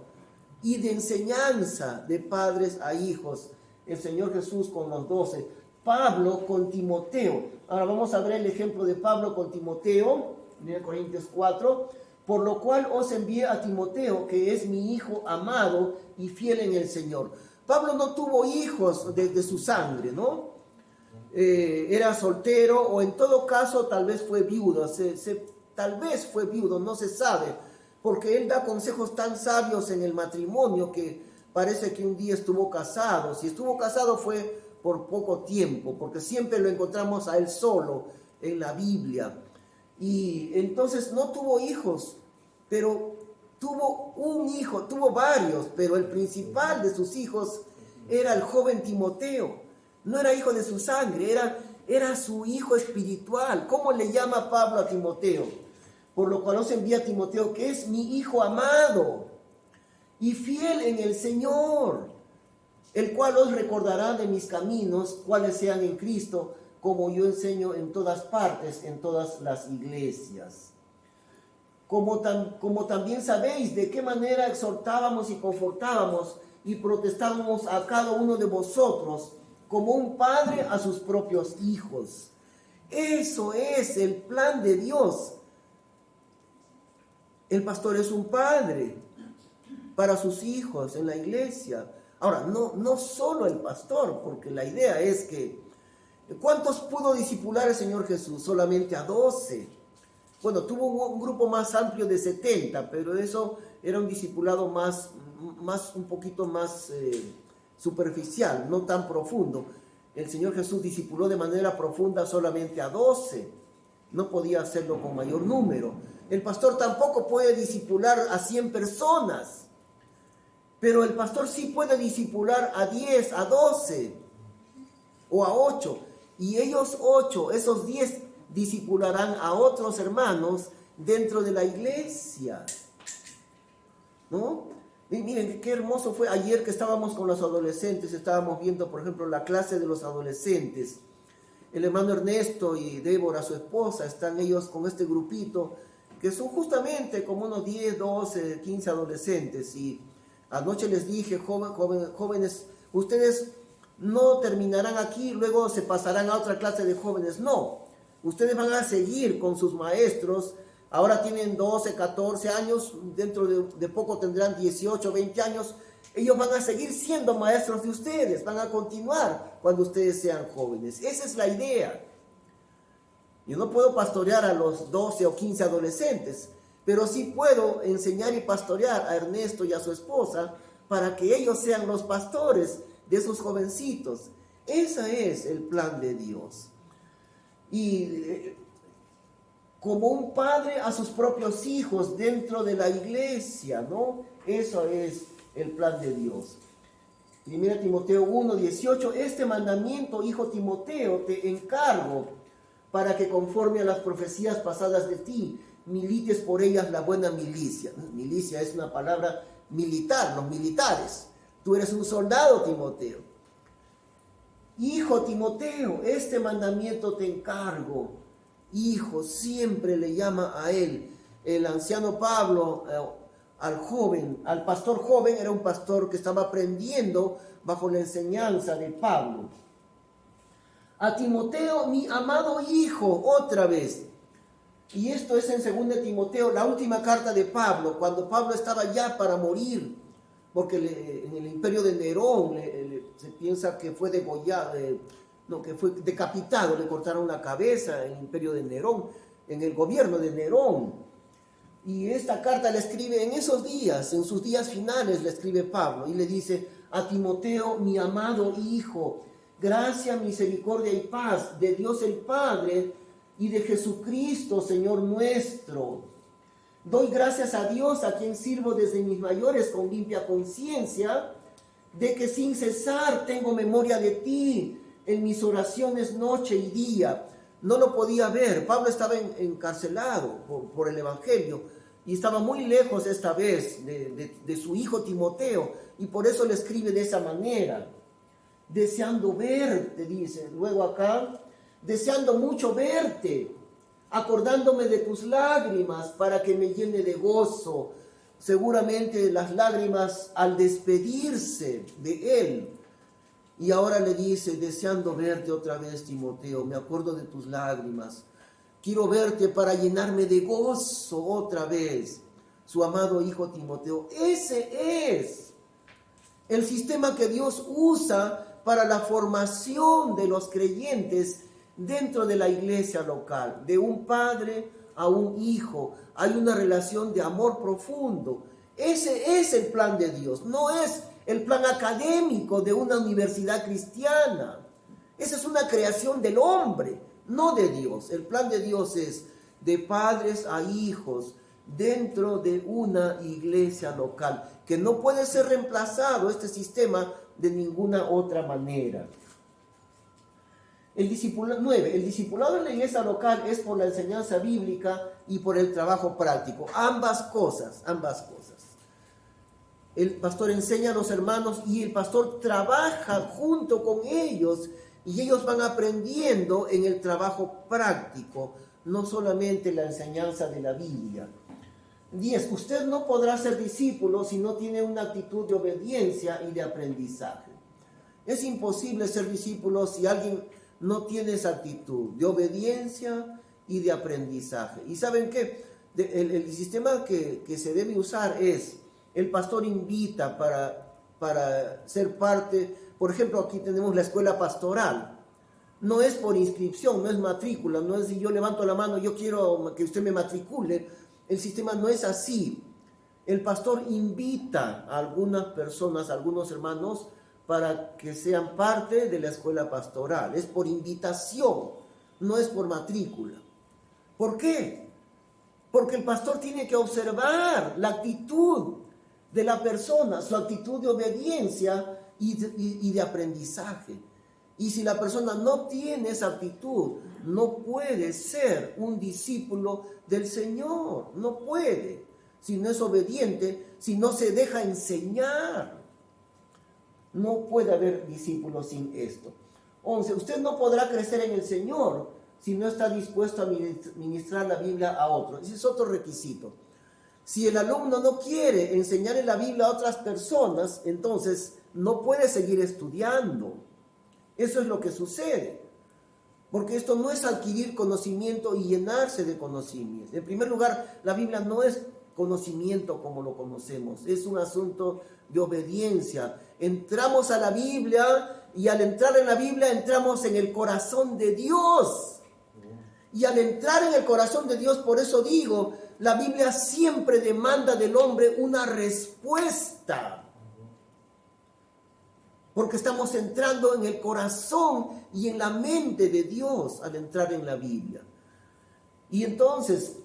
y de enseñanza de padres a hijos. El Señor Jesús con los 12. Pablo con Timoteo. Ahora vamos a ver el ejemplo de Pablo con Timoteo, 1 Corintios 4. Por lo cual os envié a Timoteo, que es mi hijo amado y fiel en el Señor. Pablo no tuvo hijos de su sangre, ¿no? Era soltero, o en todo caso tal vez fue viudo. Tal vez fue viudo, no se sabe, porque él da consejos tan sabios en el matrimonio que parece que un día estuvo casado. Si estuvo casado fue por poco tiempo, porque siempre lo encontramos a él solo en la Biblia. Y entonces no tuvo hijos, pero tuvo un hijo, tuvo varios, pero el principal de sus hijos era el joven Timoteo. No era hijo de su sangre, era su hijo espiritual. ¿Cómo le llama Pablo a Timoteo? Por lo cual os envía a Timoteo, que es mi hijo amado y fiel en el Señor, el cual os recordará de mis caminos, cuáles sean en Cristo, como yo enseño en todas partes, en todas las iglesias. Como también sabéis de qué manera exhortábamos y confortábamos y protestábamos a cada uno de vosotros, como un padre a sus propios hijos. Eso es el plan de Dios. El pastor es un padre para sus hijos en la iglesia. Ahora, no solo el pastor, porque la idea es que ¿cuántos pudo discipular el Señor Jesús? Solamente a 12. Bueno, tuvo un grupo más amplio de 70, pero eso era un discipulado un poquito más superficial, no tan profundo. El Señor Jesús discipuló de manera profunda solamente a 12. No podía hacerlo con mayor número. El pastor tampoco puede discipular a 100 personas, pero el pastor sí puede discipular a 10, a 12 o a 8. Y ellos 8, esos 10, discipularán a otros hermanos dentro de la iglesia, ¿no? Y miren, qué hermoso fue ayer que estábamos con los adolescentes, estábamos viendo, por ejemplo, la clase de los adolescentes. El hermano Ernesto y Débora, su esposa, están ellos con este grupito, que son justamente como unos 10, 12, 15 adolescentes. Y anoche les dije, jóvenes, ustedes no terminarán aquí, luego se pasarán a otra clase de jóvenes. No, ustedes van a seguir con sus maestros. Ahora tienen 12, 14 años, dentro de poco tendrán 18, 20 años. Ellos van a seguir siendo maestros de ustedes, van a continuar cuando ustedes sean jóvenes. Esa es la idea. Yo no puedo pastorear a los 12 o 15 adolescentes, pero sí puedo enseñar y pastorear a Ernesto y a su esposa para que ellos sean los pastores de esos jovencitos. Ese es el plan de Dios. Y como un padre a sus propios hijos dentro de la iglesia, ¿no? Eso es el plan de Dios. 1 Timoteo 1:18, este mandamiento, hijo Timoteo, te encargo para que conforme a las profecías pasadas de ti, milites por ellas la buena milicia. Milicia es una palabra militar, los militares. Tú eres un soldado, Timoteo. Hijo Timoteo, este mandamiento te encargo. Hijo, siempre le llama a él. El anciano Pablo, al joven, al pastor joven, era un pastor que estaba aprendiendo bajo la enseñanza de Pablo. A Timoteo, mi amado hijo, otra vez. Y esto es en 2 Timoteo, la última carta de Pablo, cuando Pablo estaba ya para morir, porque en el imperio de Nerón se piensa que fue degollado, que fue decapitado, le cortaron la cabeza en el imperio de Nerón, en el gobierno de Nerón. Y esta carta la escribe en esos días, en sus días finales le escribe Pablo, y le dice: a Timoteo, mi amado hijo, gracia, misericordia y paz de Dios el Padre y de Jesucristo, Señor nuestro. Doy gracias a Dios, a quien sirvo desde mis mayores con limpia conciencia, de que sin cesar tengo memoria de ti en mis oraciones noche y día. No lo podía ver. Pablo estaba encarcelado por el Evangelio y estaba muy lejos esta vez de su hijo Timoteo, y por eso le escribe de esa manera. Deseando verte, dice luego acá, deseando mucho verte, acordándome de tus lágrimas para que me llene de gozo, seguramente las lágrimas al despedirse de él. Y ahora le dice, deseando verte otra vez, Timoteo, me acuerdo de tus lágrimas. Quiero verte para llenarme de gozo otra vez. Su amado hijo Timoteo. Ese es el sistema que Dios usa para la formación de los creyentes dentro de la iglesia local. De un padre a un hijo. Hay una relación de amor profundo. Ese es el plan de Dios. No es el plan académico de una universidad cristiana. Esa es una creación del hombre, no de Dios. El plan de Dios es de padres a hijos dentro de una iglesia local, que no puede ser reemplazado este sistema de ninguna otra manera. El discipulado en la iglesia local es por la enseñanza bíblica y por el trabajo práctico. Ambas cosas. El pastor enseña a los hermanos y el pastor trabaja junto con ellos y ellos van aprendiendo en el trabajo práctico, no solamente la enseñanza de la Biblia. 10. Usted no podrá ser discípulo si no tiene una actitud de obediencia y de aprendizaje. Es imposible ser discípulo si alguien no tiene esa actitud de obediencia y de aprendizaje. ¿Y saben qué? El sistema que se debe usar es, el pastor invita para ser parte. Por ejemplo, aquí tenemos la escuela pastoral. No es por inscripción, no es matrícula, no es si yo levanto la mano, yo quiero que usted me matricule. El sistema no es así. El pastor invita a algunas personas, a algunos hermanos, para que sean parte de la escuela pastoral. Es por invitación, no es por matrícula. ¿Por qué? Porque el pastor tiene que observar la actitud de la persona, su actitud de obediencia y de aprendizaje. Y si la persona no tiene esa actitud, no puede ser un discípulo del Señor. No puede. Si no es obediente, si no se deja enseñar. No puede haber discípulos sin esto. 11. Usted no podrá crecer en el Señor si no está dispuesto a ministrar la Biblia a otros. Ese es otro requisito. Si el alumno no quiere enseñarle la Biblia a otras personas, entonces no puede seguir estudiando. Eso es lo que sucede. Porque esto no es adquirir conocimiento y llenarse de conocimiento. En primer lugar, la Biblia no es conocimiento como lo conocemos. Es un asunto de obediencia. Entramos a la Biblia y al entrar en la Biblia entramos en el corazón de Dios. Y al entrar en el corazón de Dios, por eso digo, la Biblia siempre demanda del hombre una respuesta. Porque estamos entrando en el corazón y en la mente de Dios al entrar en la Biblia. Y entonces,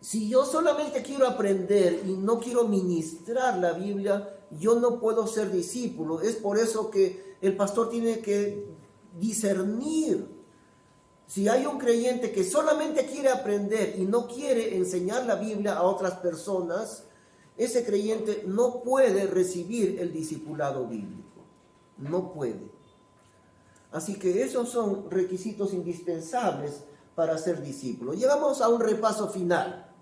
si yo solamente quiero aprender y no quiero ministrar la Biblia, yo no puedo ser discípulo. Es por eso que el pastor tiene que discernir. Si hay un creyente que solamente quiere aprender y no quiere enseñar la Biblia a otras personas, ese creyente no puede recibir el discipulado bíblico. No puede. Así que esos son requisitos indispensables para ser discípulo. Llegamos a un repaso final.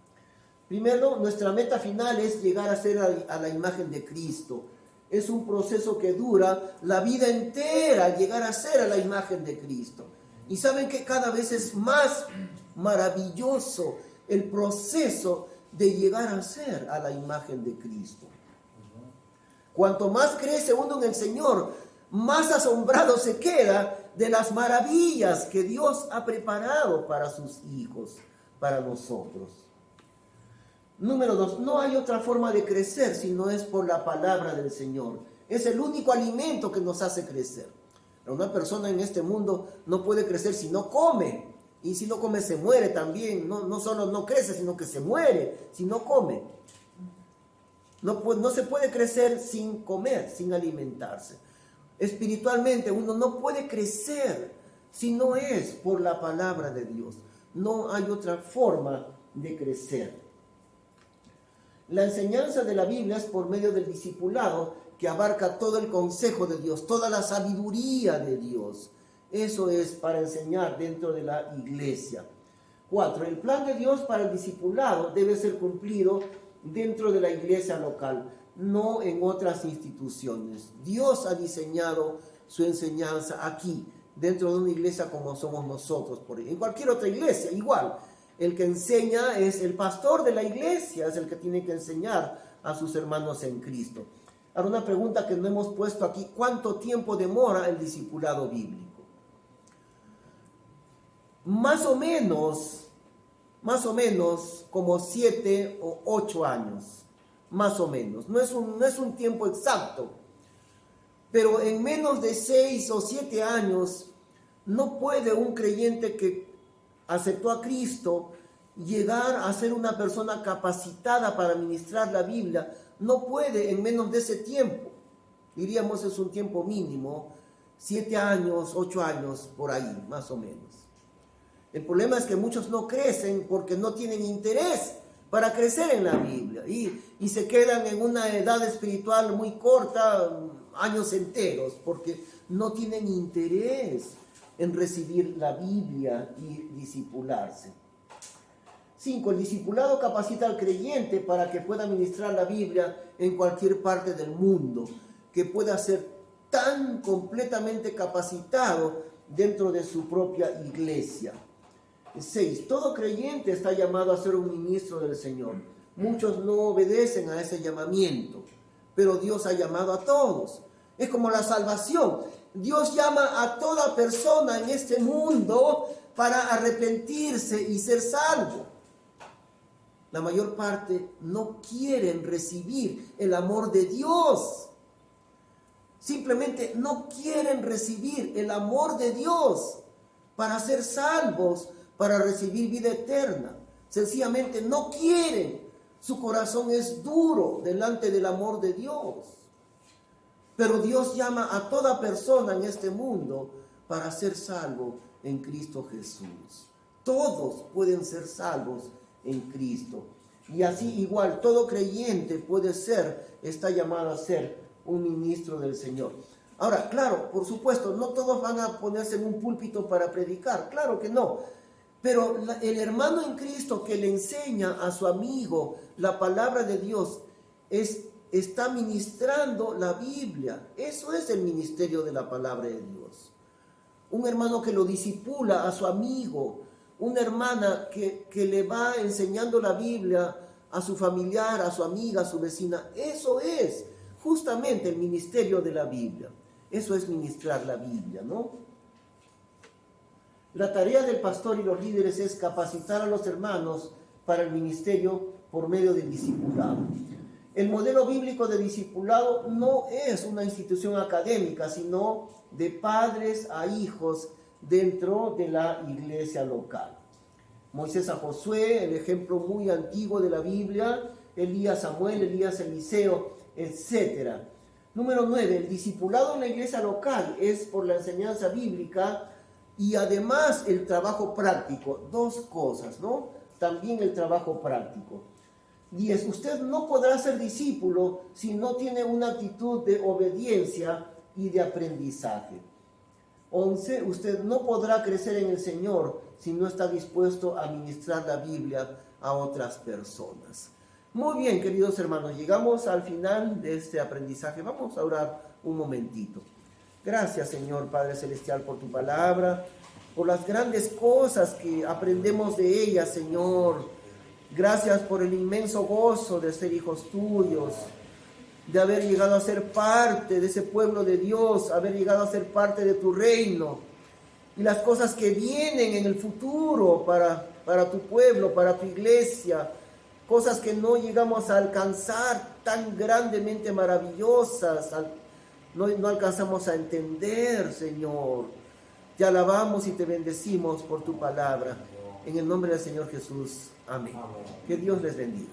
Primero, nuestra meta final es llegar a ser a la imagen de Cristo. Es un proceso que dura la vida entera, llegar a ser a la imagen de Cristo. Y saben que cada vez es más maravilloso el proceso de llegar a ser a la imagen de Cristo. Cuanto más crece uno en el Señor, más asombrado se queda de las maravillas que Dios ha preparado para sus hijos, para nosotros. Número 2, no hay otra forma de crecer si no es por la palabra del Señor. Es el único alimento que nos hace crecer. Una persona en este mundo no puede crecer si no come. Y si no come se muere también. No solo no crece, sino que se muere si no come. No se puede crecer sin comer, sin alimentarse. Espiritualmente uno no puede crecer si no es por la palabra de Dios. No hay otra forma de crecer. La enseñanza de la Biblia es por medio del discipulado que abarca todo el consejo de Dios, toda la sabiduría de Dios. Eso es para enseñar dentro de la iglesia. 4. El plan de Dios para el discipulado debe ser cumplido dentro de la iglesia local, no en otras instituciones. Dios ha diseñado su enseñanza aquí, dentro de una iglesia como somos nosotros. En cualquier otra iglesia, igual. El que enseña es el pastor de la iglesia, es el que tiene que enseñar a sus hermanos en Cristo. Ahora, una pregunta que no hemos puesto aquí: ¿cuánto tiempo demora el discipulado bíblico? Más o menos como 7 o 8 años, más o menos. No es un tiempo exacto, pero en menos de 6 o 7 años no puede un creyente que aceptó a Cristo llegar a ser una persona capacitada para ministrar la Biblia. No puede en menos de ese tiempo. Diríamos es un tiempo mínimo, 7 años, 8 años, por ahí, más o menos. El problema es que muchos no crecen porque no tienen interés para crecer en la Biblia y se quedan en una edad espiritual muy corta, años enteros, porque no tienen interés en recibir la Biblia y discipularse. 5. El discipulado capacita al creyente para que pueda ministrar la Biblia en cualquier parte del mundo, que pueda ser tan completamente capacitado dentro de su propia iglesia. 6. Todo creyente está llamado a ser un ministro del Señor. Muchos no obedecen a ese llamamiento, pero Dios ha llamado a todos. Es como la salvación. Dios llama a toda persona en este mundo para arrepentirse y ser salvo. La mayor parte no quieren recibir el amor de Dios. Simplemente no quieren recibir el amor de Dios para ser salvos, para recibir vida eterna. Sencillamente no quieren. Su corazón es duro delante del amor de Dios. Pero Dios llama a toda persona en este mundo para ser salvo en Cristo Jesús. Todos pueden ser salvos en Cristo. Y así igual, todo creyente está llamado a ser un ministro del Señor. Ahora, claro, por supuesto, no todos van a ponerse en un púlpito para predicar, claro que no. Pero el hermano en Cristo que le enseña a su amigo la palabra de Dios está ministrando la Biblia. Eso es el ministerio de la palabra de Dios. Un hermano que lo discipula a su amigo, una hermana que le va enseñando la Biblia a su familiar, a su amiga, a su vecina. Eso es justamente el ministerio de la Biblia. Eso es ministrar la Biblia, ¿no? La tarea del pastor y los líderes es capacitar a los hermanos para el ministerio por medio del discipulado. El modelo bíblico de discipulado no es una institución académica, sino de padres a hijos dentro de la iglesia local. Moisés a Josué, el ejemplo muy antiguo de la Biblia, Elías Samuel, Elías Eliseo, etc. Número 9, el discipulado en la iglesia local es por la enseñanza bíblica y además el trabajo práctico. Dos cosas, ¿no? También el trabajo práctico. 10. Usted no podrá ser discípulo si no tiene una actitud de obediencia y de aprendizaje. 11. Usted no podrá crecer en el Señor si no está dispuesto a ministrar la Biblia a otras personas. Muy bien, queridos hermanos, llegamos al final de este aprendizaje. Vamos a orar un momentito. Gracias, Señor Padre Celestial, por tu palabra, por las grandes cosas que aprendemos de ella, Señor. Gracias por el inmenso gozo de ser hijos tuyos, de haber llegado a ser parte de ese pueblo de Dios, haber llegado a ser parte de tu reino, y las cosas que vienen en el futuro para tu pueblo, para tu iglesia, cosas que no llegamos a alcanzar, tan grandemente maravillosas, no alcanzamos a entender, Señor. Te alabamos y te bendecimos por tu palabra. En el nombre del Señor Jesús. Amén. Que Dios les bendiga.